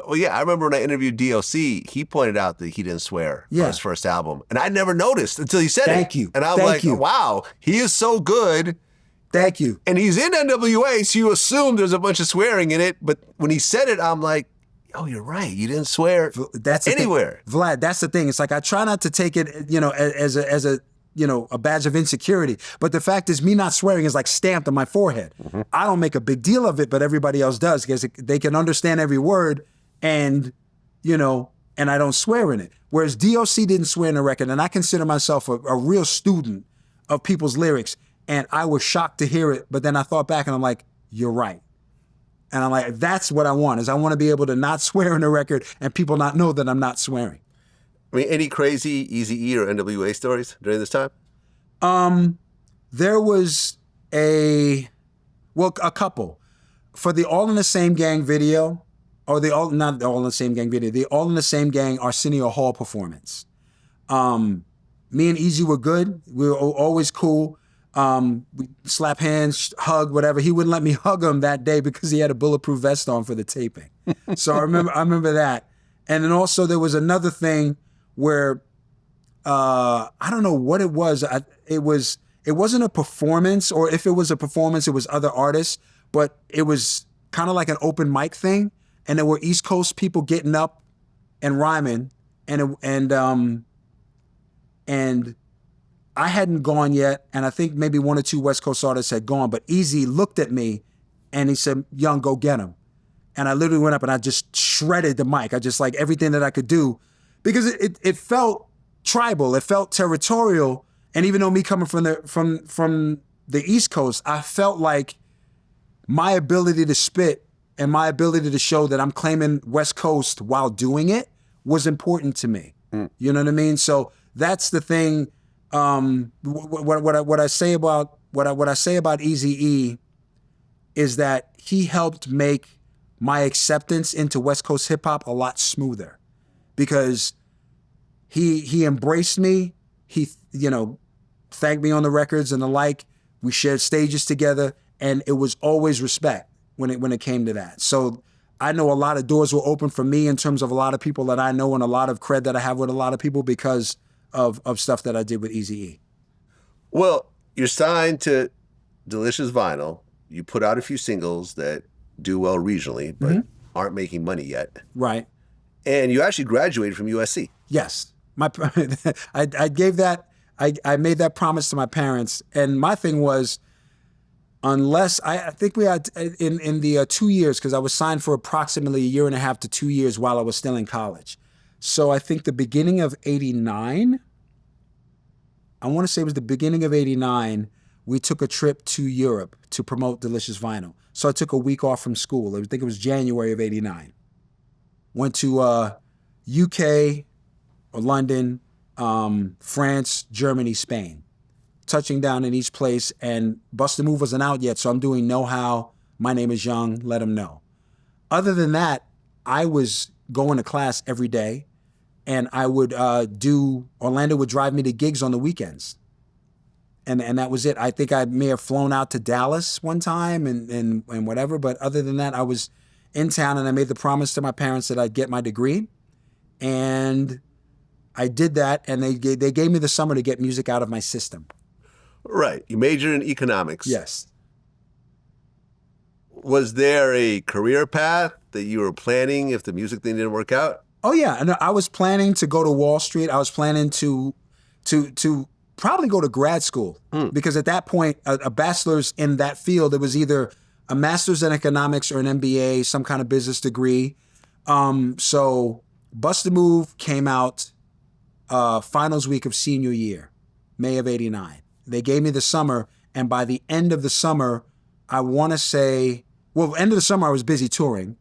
Well, yeah, I remember when I interviewed DOC, he pointed out that he didn't swear on his first album. And I never noticed until he said it. Thank you. And I was like, wow, he is so good. Thank you. And he's in NWA, so you assume there's a bunch of swearing in it. But when he said it, I'm like, oh, you're right. You didn't swear anywhere. Vlad, that's the thing. It's like I try not to take it, as a badge of insecurity. But the fact is, me not swearing is like stamped on my forehead. Mm-hmm. I don't make a big deal of it, but everybody else does because they can understand every word and I don't swear in it. Whereas DOC didn't swear in the record, and I consider myself a real student of people's lyrics. And I was shocked to hear it, but then I thought back and I'm like, you're right. And I'm like, that's what I want, is I want to be able to not swear in the record and people not know that I'm not swearing. I mean, any crazy Eazy-E or NWA stories during this time? There was a couple. For the All in the Same Gang video, or not the All in the Same Gang video, the All in the Same Gang Arsenio Hall performance. Me and Eazy were good. We were always cool. We slap hands, hug, whatever. He wouldn't let me hug him that day because he had a bulletproof vest on for the taping. So I remember that. And then also there was another thing where I don't know what it was. It wasn't a performance, or if it was a performance, it was other artists, but it was kind of like an open mic thing. And there were East Coast people getting up and rhyming, and I hadn't gone yet, and I think maybe one or two West Coast artists had gone, but Eazy looked at me and he said, "Young, go get him." And I literally went up and I just shredded the mic. I just, like, everything that I could do, because it felt tribal, it felt territorial. And even though me coming from the East Coast, I felt like my ability to spit and my ability to show that I'm claiming West Coast while doing it was important to me. You know what I mean? So that's the thing. What I say about Eazy-E is that he helped make my acceptance into West Coast hip hop a lot smoother, because he embraced me. He thanked me on the records and the like. We shared stages together, and it was always respect when it came to that. So I know a lot of doors were open for me in terms of a lot of people that I know, and a lot of cred that I have with a lot of people because of stuff that I did with Eazy-E. Well, you're signed to Delicious Vinyl. You put out a few singles that do well regionally, but aren't making money yet. Right. And you actually graduated from USC. Yes. I gave that, I made that promise to my parents. And my thing was, unless, I think we had, in the 2 years, because I was signed for approximately 1.5 years to 2 years while I was still in college. So I think the beginning of '89, I want to say it was the beginning of '89, we took a trip to Europe to promote Delicious Vinyl. So I took a week off from school. I think it was January of '89. Went to UK, or London, France, Germany, Spain. Touching down in each place, and Bust a Move wasn't out yet, so I'm doing Know How, My Name is Young, Let 'Em Know. Other than that, I was going to class every day, and I would Orlando would drive me to gigs on the weekends. And that was it. I think I may have flown out to Dallas one time and whatever, but other than that, I was in town, and I made the promise to my parents that I'd get my degree. And I did that, and they gave me the summer to get music out of my system. Right. You majored in economics. Yes. Was there a career path that you were planning if the music thing didn't work out? Oh yeah, and I was planning to go to Wall Street. I was planning to probably go to grad school, because at that point, a bachelor's in that field, it was either a master's in economics or an MBA, some kind of business degree. So Bust a Move came out finals week of senior year, May of '89. They gave me the summer, and by the end of the summer, I want to say, well, end of the summer I was busy touring,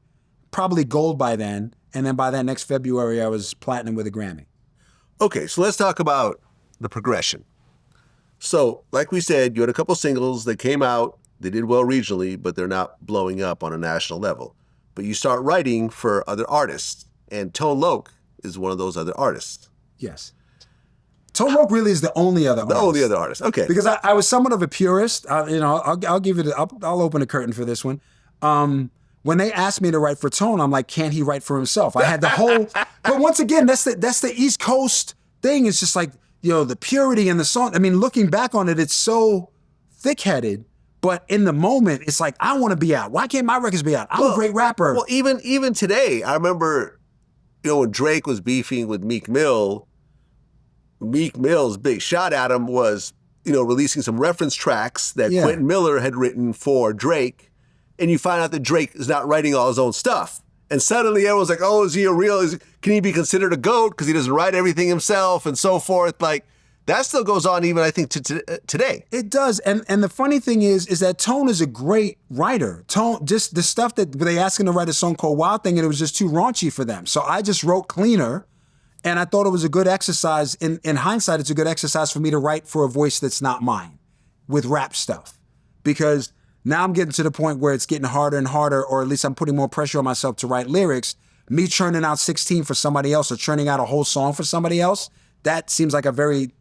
probably gold by then, and then by that next February I was platinum with a Grammy. Okay, so let's talk about the progression. So, like we said, you had a couple singles that came out, they did well regionally, but they're not blowing up on a national level. But you start writing for other artists, and Tone Loc is one of those other artists. Yes. Tone Loc really is the only other artist. The only other artist, okay. Because I was somewhat of a purist. I'll give it. I'll open a curtain for this one. When when they asked me to write for Tone, I'm like, can't he write for himself? I had the whole, but once again, that's the East Coast thing. It's just like, you know, the purity in the song. I mean, looking back on it, it's so thick-headed, but in the moment, it's like, I want to be out. Why can't my records be out? I'm a great rapper. Well, even today, I remember, you know, when Drake was beefing with Meek Mill, Meek Mill's big shot at him was, you know, releasing some reference tracks that Quentin Miller had written for Drake, and you find out that Drake is not writing all his own stuff. And suddenly everyone's like, oh, is he a real, can he be considered a GOAT because he doesn't write everything himself and so forth? Like, that still goes on even, I think, today. It does. And the funny thing is that Tone is a great writer. Tone, just the stuff that they asked him to write a song called Wild Thing, and it was just too raunchy for them. So I just wrote cleaner, and I thought it was a good exercise. In hindsight, it's a good exercise for me to write for a voice that's not mine with rap stuff. Because now I'm getting to the point where it's getting harder and harder, or at least I'm putting more pressure on myself to write lyrics. Me churning out 16 for somebody else or churning out a whole song for somebody else, that seems like a very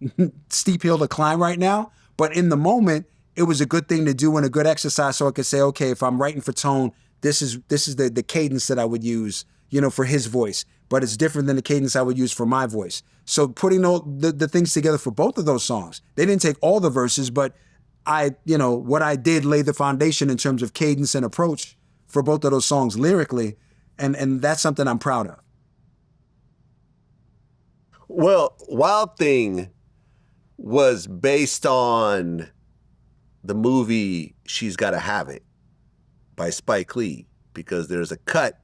steep hill to climb right now. But in the moment, it was a good thing to do and a good exercise, so I could say, okay, if I'm writing for Tone, this is the cadence that I would use, you know, for his voice. But it's different than the cadence I would use for my voice. So putting the things together for both of those songs, they didn't take all the verses, but what I did laid the foundation in terms of cadence and approach for both of those songs lyrically, and that's something I'm proud of. Well, Wild Thing was based on the movie She's Gotta Have It by Spike Lee, because there's a cut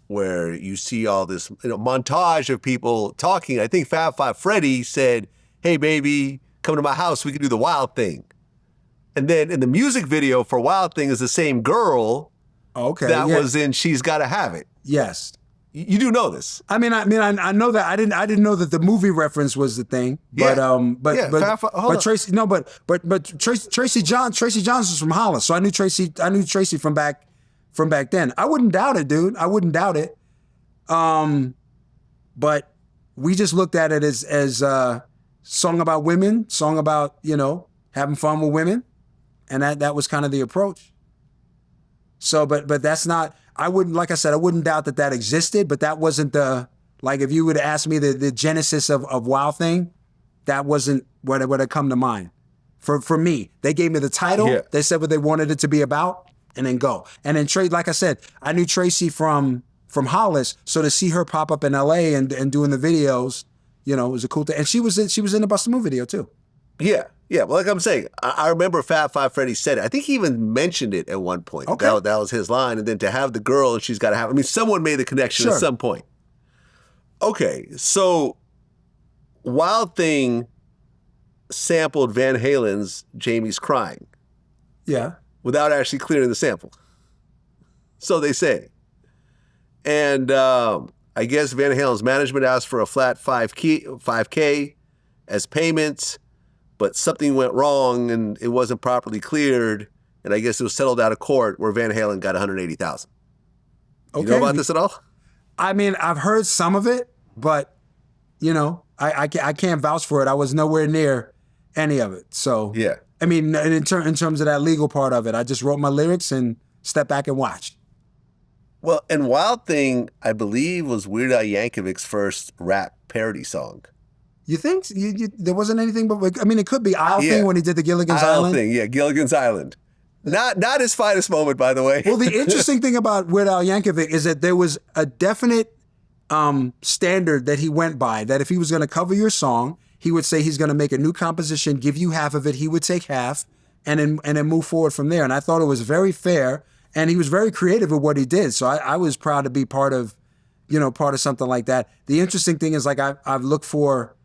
where you see all this montage of people talking. I think Fab Five Freddy said, hey, baby, come to my house, we can do the Wild Thing. And then in the music video for Wild Thing is the same girl that was in She's Gotta Have It. Yes. You do know this. I know that. I didn't know that the movie reference was the thing. But Tracy Johnson's from Hollis, so I knew Tracy from back then. I wouldn't doubt it, dude. I wouldn't doubt it. But we just looked at it as a song about women, song about, you know, having fun with women, and that was kind of the approach. So, but that's not. I wouldn't, like I said, I wouldn't doubt that existed, but that wasn't if you would ask me the genesis of Wild Thing, that wasn't what had come to mind. For me, they gave me the title, they said what they wanted it to be about, and then go. And then like I said, I knew Tracy from Hollis, so to see her pop up in LA and doing the videos, you know, it was a cool thing. And she was in the Bust a Move video too. Yeah. Yeah, well, like I'm saying, I remember Fab Five Freddy said it. I think he even mentioned it at one point. Okay. That was his line. And then to have the girl and She's Gotta Have it. I mean, someone made the connection at some point. Okay, so Wild Thing sampled Van Halen's Jamie's Crying. Yeah. Without actually clearing the sample. So they say. And I guess Van Halen's management asked for a flat $5K as payment, but something went wrong and it wasn't properly cleared, and I guess it was settled out of court where Van Halen got $180,000. You know about this at all? I mean, I've heard some of it, but you know, I can't vouch for it. I was nowhere near any of it. So yeah, I mean, in terms of that legal part of it, I just wrote my lyrics and stepped back and watched. Well, and Wild Thing, I believe, was Weird Al Yankovic's first rap parody song. You think there wasn't anything but, I mean, it could be Isle Thing when he did the Gilligan's Island. Thing, yeah, Gilligan's Island. Not his finest moment, by the way. Well, the interesting thing about Weird Al Yankovic is that there was a definite standard that he went by, that if he was going to cover your song, he would say he's going to make a new composition, give you half of it, he would take half, and then move forward from there. And I thought it was very fair, and he was very creative with what he did. So I was proud to be part of something like that. The interesting thing is, like, I've looked for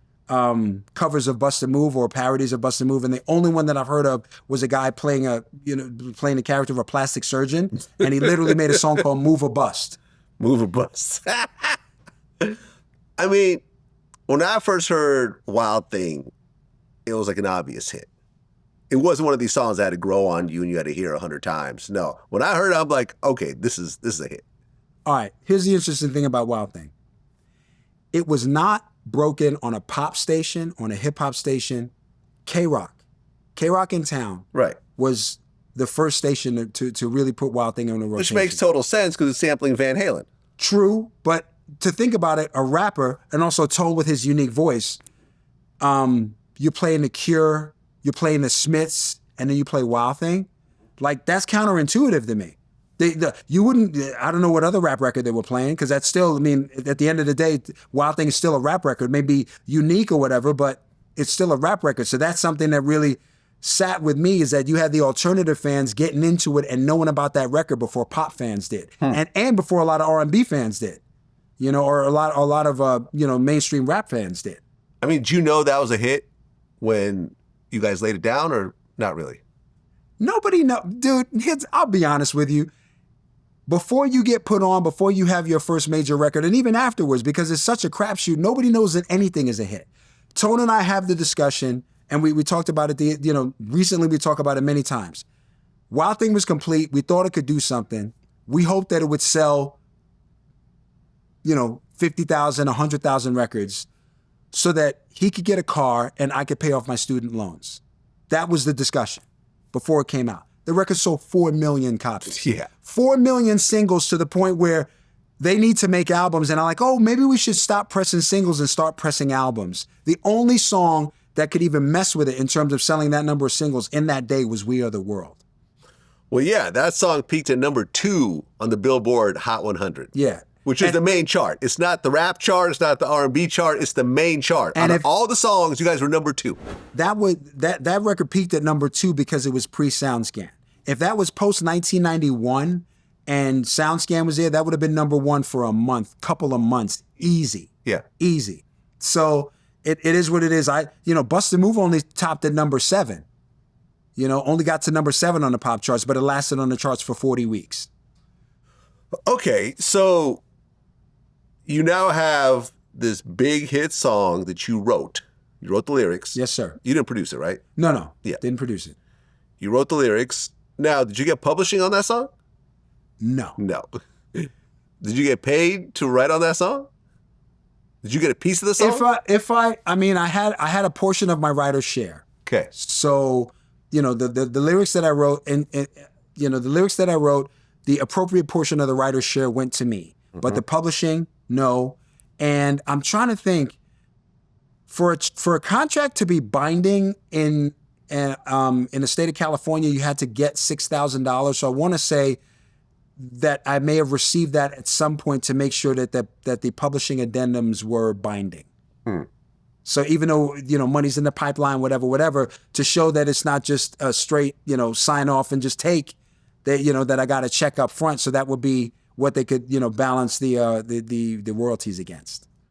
covers of Bust a Move or parodies of Bust a Move, and the only one that I've heard of was a guy playing the character of a plastic surgeon, and he literally made a song called Move or Bust. Move or Bust. I mean, when I first heard Wild Thing, it was like an obvious hit. It wasn't one of these songs that had to grow on you and you had to hear 100 times. No. When I heard it, I'm like, okay, this is a hit. All right, here's the interesting thing about Wild Thing. It was not broken on a pop station, on a hip hop station. K-Rock in town, right, was the first station to really put Wild Thing on the rotation. Which makes total sense because it's sampling Van Halen. True, but to think about it, a rapper, and also Tone with his unique voice, you're playing The Cure, you're playing the Smiths, and then you play Wild Thing. Like, that's counterintuitive to me. You wouldn't, I don't know what other rap record they were playing, because that's still, I mean, at the end of the day, Wild Thing is still a rap record, maybe unique or whatever, but it's still a rap record. So that's something that really sat with me, is that you had the alternative fans getting into it and knowing about that record before pop fans did, and before a lot of R&B fans did, you know, or a lot of you know, mainstream rap fans did. I mean, do you know that was a hit when you guys laid it down, or not really? Nobody know, dude. I'll be honest with you. Before you get put on, before you have your first major record, and even afterwards, because it's such a crapshoot, nobody knows that anything is a hit. Tone and I have the discussion, and we talked about it. You know, recently we talked about it many times. Wild Thing was complete. We thought it could do something. We hoped that it would sell, you know, 50,000, 100,000 records, so that he could get a car and I could pay off my student loans. That was the discussion before it came out. The record sold 4 million copies. Yeah. 4 million singles, to the point where they need to make albums. And I'm like, oh, maybe we should stop pressing singles and start pressing albums. The only song that could even mess with it in terms of selling that number of singles in that day was We Are the World. Well, yeah, that song peaked at number 2 on the Billboard Hot 100. Yeah. Which is the main chart. It's not the rap chart. It's not the R&B chart. It's the main chart. And out of all the songs, you guys were number 2. That record peaked at number 2 because it was pre-SoundScan. If that was post 1991 and SoundScan was there, that would have been number 1 for a month, couple of months, easy. Yeah, easy. So it is what it is. You know, Bust a Move only topped at number 7. You know, only got to number 7 on the pop charts, but it lasted on the charts for 40 weeks. Okay, so you now have this big hit song that you wrote. You wrote the lyrics. Yes, sir. You didn't produce it, right? No. Yeah. Didn't produce it. You wrote the lyrics. Now, did you get publishing on that song? No. No. Did you get paid to write on that song? Did you get a piece of the song? I mean, I had a portion of my writer's share. Okay. So, you know, the lyrics that I wrote, and you know, the lyrics that I wrote, the appropriate portion of the writer's share went to me. Mm-hmm. But the publishing, no. And I'm trying to think, for a contract to be binding in the state of California, you had to get $6,000. So I want to say that I may have received that at some point to make sure that the publishing addendums were binding. So even though, you know, money's in the pipeline, whatever, to show that it's not just a straight, you know, sign off and just take, that, you know, that I got a check up front. So that would be what they could, you know, balance the royalties against.